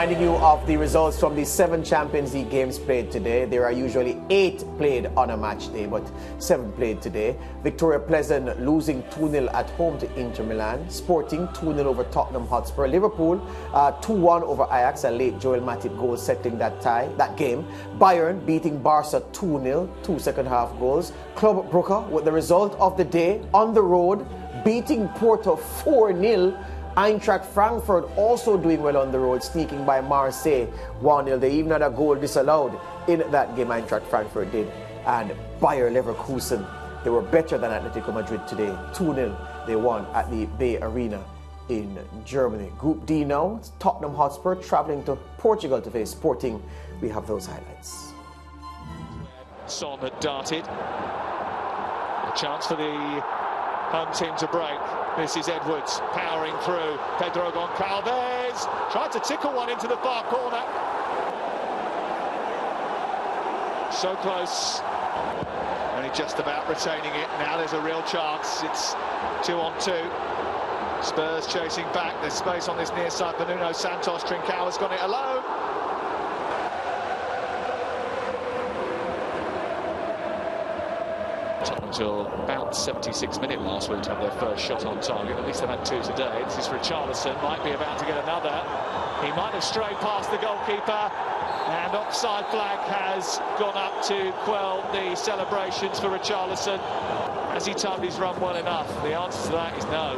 Reminding you of the results from the 7 Champions League games played today. There are usually 8 played on a match day, but 7 played today. Victoria Pleasant losing 2-0 at home to Inter Milan. Sporting 2-0 over Tottenham Hotspur. Liverpool 2-1 over Ajax, a late Joel Matip goal settling that game. Bayern beating Barca 2-0, 2 second half goals. Club Brugge with the result of the day on the road, beating Porto 4-0. Eintracht Frankfurt also doing well on the road, sneaking by Marseille 1-0. They even had a goal disallowed in that game, Eintracht Frankfurt did. And Bayer Leverkusen, they were better than Atletico Madrid today. 2-0 they won at the Bay Arena in Germany. Group D now, Tottenham Hotspur travelling to Portugal to face Sporting. We have those highlights. Son had darted. A chance for the home team to break. This is Edwards powering through. Pedro Goncalves tried to tickle one into the far corner. So close. Only just about retaining it. Now there's a real chance. It's 2-on-2. Spurs chasing back. There's space on this near side for Nuno Santos. Trincao has got it alone. Until about 76 minutes last week to have their first shot on target. At least they've had 2 today. This is Richarlison, might be about to get another. He might have strayed past the goalkeeper, and offside flag has gone up to quell the celebrations for Richarlison. Has he timed his run well enough? The answer to that is no.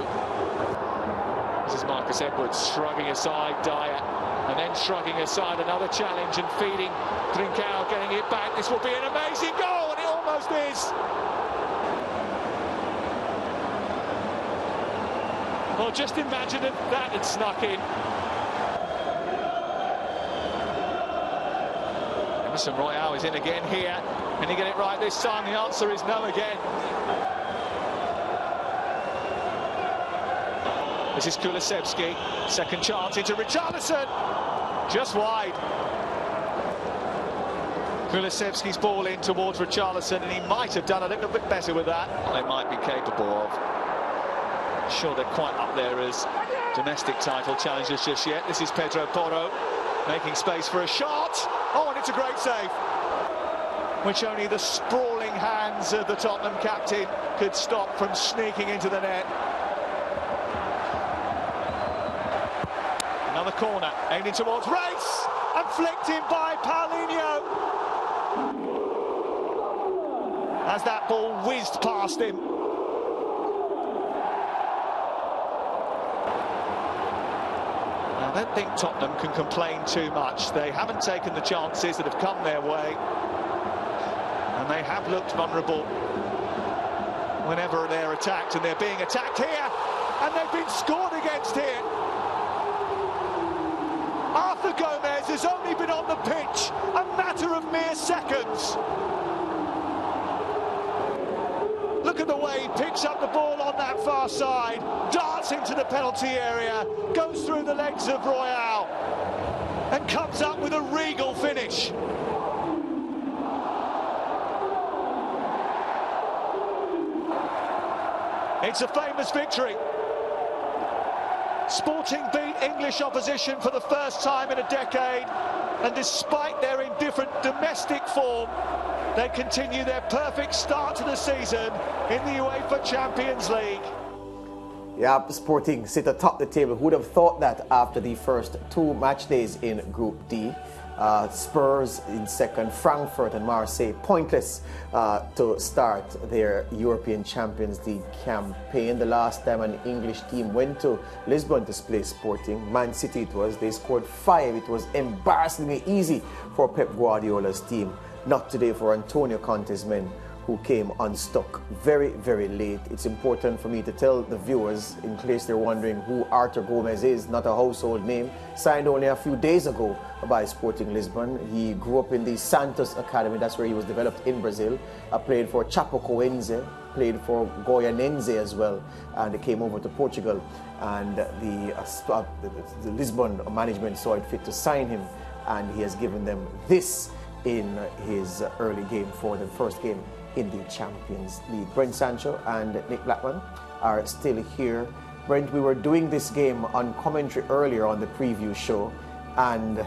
This is Marcus Edwards shrugging aside Dyer, and then shrugging aside another challenge and feeding Trincao, getting it back. This will be an amazing goal, and it almost is. Well, just imagine if that had snuck in. Emerson Royale is in again here. Can he get it right this time? The answer is no again. This is Kulusevski. Second chance into Richarlison. Just wide. Kulusevski's ball in towards Richarlison, and he might have done a little bit better with that. They might be capable of. Sure, they're quite up there as domestic title challengers just yet. This is Pedro Porro making space for a shot. Oh, and it's a great save, which only the sprawling hands of the Tottenham captain could stop from sneaking into the net. Another corner aimed in towards Race and flicked in by Paulinho as that ball whizzed past him. I don't think Tottenham can complain too much. They haven't taken the chances that have come their way, and they have looked vulnerable whenever they're attacked, and they're being attacked here, and they've been scored against here. Arthur Gomez has only been on the pitch a matter of mere seconds. Look at the way he picks up the ball on that far side, darts into the penalty area, goes through the legs of Royale, and comes up with a regal finish. It's a famous victory. Sporting beat English opposition for the first time in a decade, and despite their indifferent domestic form, they continue their perfect start to the season in the UEFA Champions League. Yeah, Sporting sit atop the table. Who would have thought that after the first 2 match days in Group D? Spurs in second, Frankfurt and Marseille pointless to start their European Champions League campaign. The last time an English team went to Lisbon to play Sporting, Man City it was, they scored 5. It was embarrassingly easy for Pep Guardiola's team. Not today for Antonio Conte's men, who came unstuck very, very late. It's important for me to tell the viewers, in case they're wondering who Arthur Gomez is, not a household name, signed only a few days ago by Sporting Lisbon. He grew up in the Santos Academy, that's where he was developed in Brazil. Played for Chapecoense, played for Goianense as well, and came over to Portugal. And the Lisbon management saw it fit to sign him, and he has given them this in his early game for the first game in the Champions League. Brent Sancho and Nick Blackman are still here. Brent, we were doing this game on commentary earlier on the preview show, And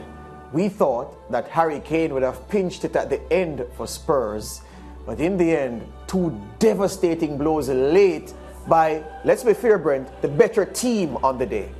we thought that Harry Kane would have pinched it at the end for Spurs. But in the end, two devastating blows late by, let's be fair, Brent, the better team on the day.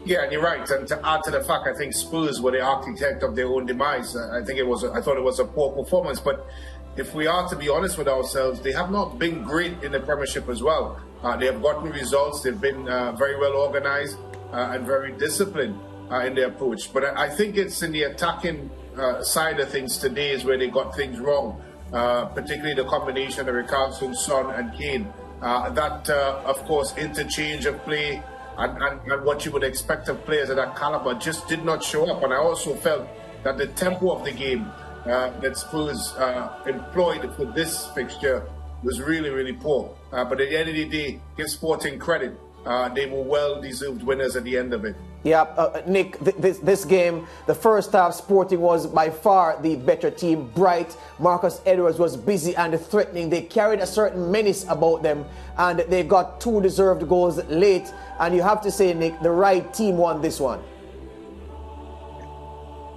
Yeah, and you're right. And to add to the fact, I think Spurs were the architect of their own demise. I thought it was a poor performance. But if we are to be honest with ourselves, they have not been great in the Premiership as well. They have gotten results. They've been very well organised and very disciplined in their approach. But I think it's in the attacking side of things today is where they got things wrong, particularly the combination of Richarlison, Son and Kane. That, of course, interchange of play and what you would expect of players of that caliber just did not show up. And I also felt that the tempo of the game that Spurs employed for this fixture was really, really poor. But at the end of the day, give Sporting credit. They were well-deserved winners at the end of it. Yeah, Nick, this game, the first half, Sporting was by far the better team. Bright, Marcus Edwards was busy and threatening. They carried a certain menace about them, and they got two deserved goals late. And you have to say, Nick, the right team won this one.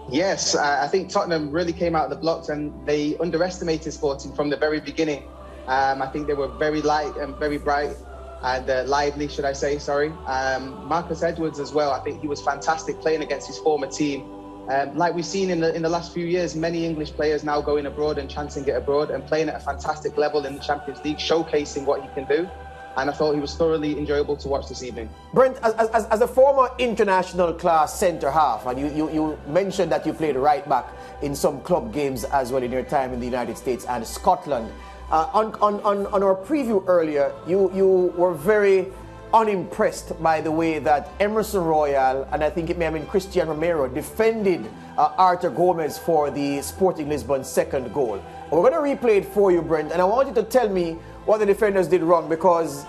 Yes, I think Tottenham really came out of the blocks and they underestimated Sporting from the very beginning. I think they were very light and very bright. And lively, should I say, sorry. Marcus Edwards as well, I think he was fantastic playing against his former team. Like we've seen in the last few years, many English players now going abroad and chancing it abroad and playing at a fantastic level in the Champions League, showcasing what he can do. And I thought he was thoroughly enjoyable to watch this evening. Brent, as a former international class centre-half, and you mentioned that you played right back in some club games as well in your time in the United States and Scotland. On our preview earlier, you were very unimpressed by the way that Emerson Royal, and I think it may have been Christian Romero, defended Arthur Gomez for the Sporting Lisbon second goal. We're going to replay it for you, Brent, and I want you to tell me what the defenders did wrong, because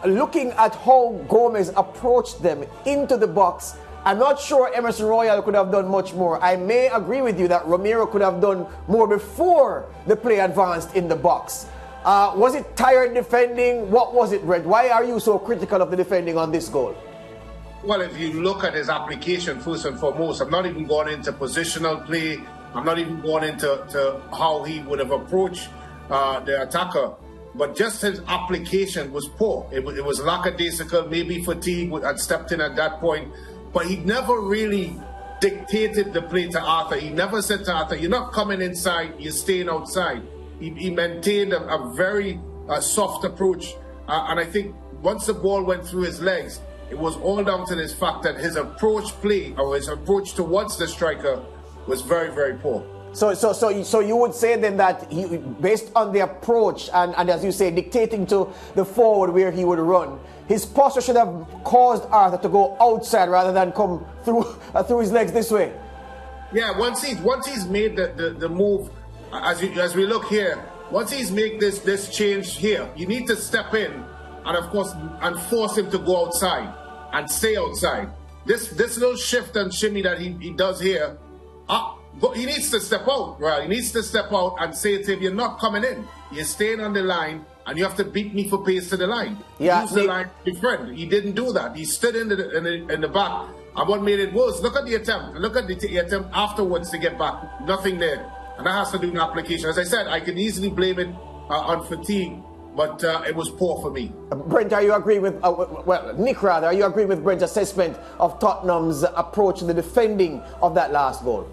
looking at how Gomez approached them into the box, I'm not sure Emerson Royal could have done much more. I may agree with you that Romero could have done more before the play advanced in the box. Was it tired defending? What was it, Brent? Why are you so critical of the defending on this goal? Well, if you look at his application, first and foremost, I'm not even going into positional play. I'm not even going into how he would have approached the attacker. But just his application was poor. It was lackadaisical, maybe fatigue had stepped in at that point. But he never really dictated the play to Arthur. He never said to Arthur, you're not coming inside, you're staying outside. He maintained a very soft approach. And I think once the ball went through his legs, it was all down to this fact that his approach play, or his approach towards the striker, was very, very poor. So you would say then that he, based on the approach and as you say, dictating to the forward where he would run, his posture should have caused Arthur to go outside rather than come through his legs this way. Yeah, once he's made the move, as we look here, once he's made this change here, you need to step in and of course and force him to go outside and stay outside. This little shift and shimmy that he does here, he needs to step out, right? He needs to step out and say to him, you're not coming in. You're staying on the line and you have to beat me for pace to the line. Yeah, use the line to defend. He didn't do that. He stood in the back. And what made it worse, look at the attempt. And look at the attempt afterwards to get back. Nothing there. And that has to do with application. As I said, I can easily blame it on fatigue, but it was poor for me. Brent, are you agreeing with, Nick rather, are you agreeing with Brent's assessment of Tottenham's approach to the defending of that last goal?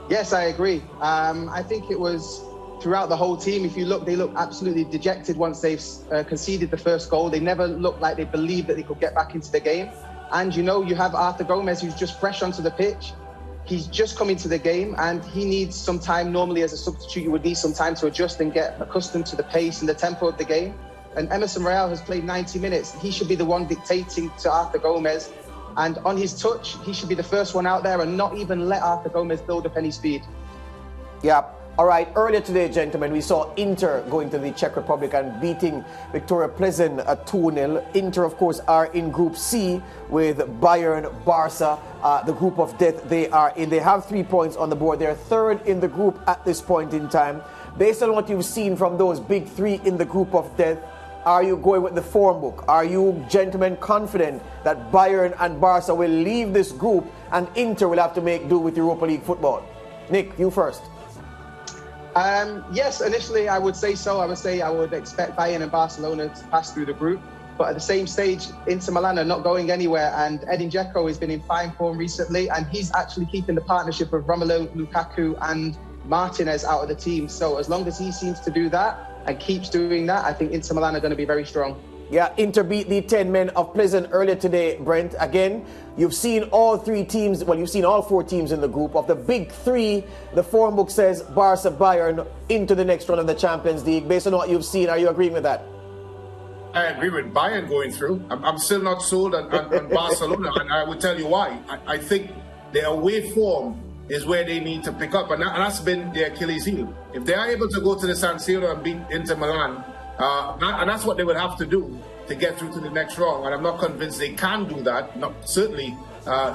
Yes, I agree. I think it was throughout the whole team. If you look, they look absolutely dejected once they've conceded the first goal. They never looked like they believed that they could get back into the game. And you know, you have Arthur Gomez, who's just fresh onto the pitch. He's just come into the game and he needs some time. Normally as a substitute, you would need some time to adjust and get accustomed to the pace and the tempo of the game. And Emerson Royal has played 90 minutes. He should be the one dictating to Arthur Gomez. And on his touch, he should be the first one out there and not even let Arthur Gomez build up any speed. Yeah. All right. Earlier today, gentlemen, we saw Inter going to the Czech Republic and beating Victoria Pleasant 2-0. Inter, of course, are in Group C with Bayern, Barca, the group of death they are in. They have 3 points on the board. They're third in the group at this point in time. Based on what you've seen from those big three in the group of death, are you going with the form book? Are you gentlemen confident that Bayern and Barca will leave this group and Inter will have to make do with Europa League football. Nick, you first. Yes, initially I would say so. I would say I would expect Bayern and Barcelona to pass through the group. But at the same stage, Inter Milan are not going anywhere. And Edin Dzeko has been in fine form recently. And he's actually keeping the partnership of Romelu Lukaku and Martinez out of the team. So as long as he seems to do that and keeps doing that, I think Inter Milan are going to be very strong. Yeah, Inter beat the 10 men of Pleasant earlier today, Brent. Again, you've seen all three teams, well, you've seen all four teams in the group. Of the big three, the form book says Barca, Bayern into the next round of the Champions League. Based on what you've seen, are you agreeing with that? I agree with Bayern going through. I'm still not sold on Barcelona, and I will tell you why. I think their away form is where they need to pick up, and that's been their Achilles heel. If they are able to go to the San Siro and beat Inter Milan, and that's what they would have to do to get through to the next round. And I'm not convinced they can do that. Not certainly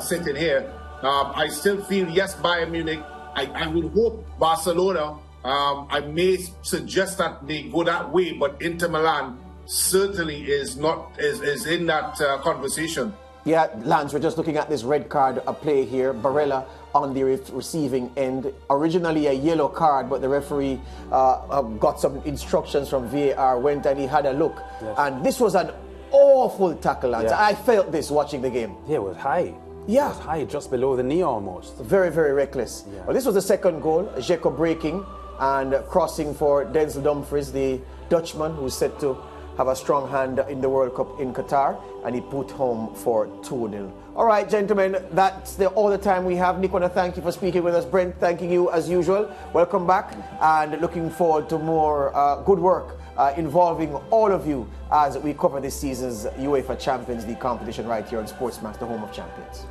sitting here. I still feel, yes, Bayern Munich. I would hope Barcelona. I may suggest that they go that way, but Inter Milan certainly is in that conversation. Yeah, Lance, we're just looking at this red card play here. Barella on the receiving end. Originally a yellow card, but the referee got some instructions from VAR, went and he had a look. Yes. And this was an awful tackle, Lance. Yeah. I felt this watching the game. Yeah, it was high. Yeah. It was high, just below the knee almost. Very, very reckless. Yeah. Well, this was the second goal. Dzeko breaking and crossing for Denzel Dumfries, the Dutchman, who's set to have a strong hand in the World Cup in Qatar, and he put home for 2-0. All right, gentlemen, that's all the time we have. Nick, I want to thank you for speaking with us. Brent, thanking you as usual. Welcome back, and looking forward to more good work involving all of you as we cover this season's UEFA Champions League competition right here on SportsMax, the home of champions.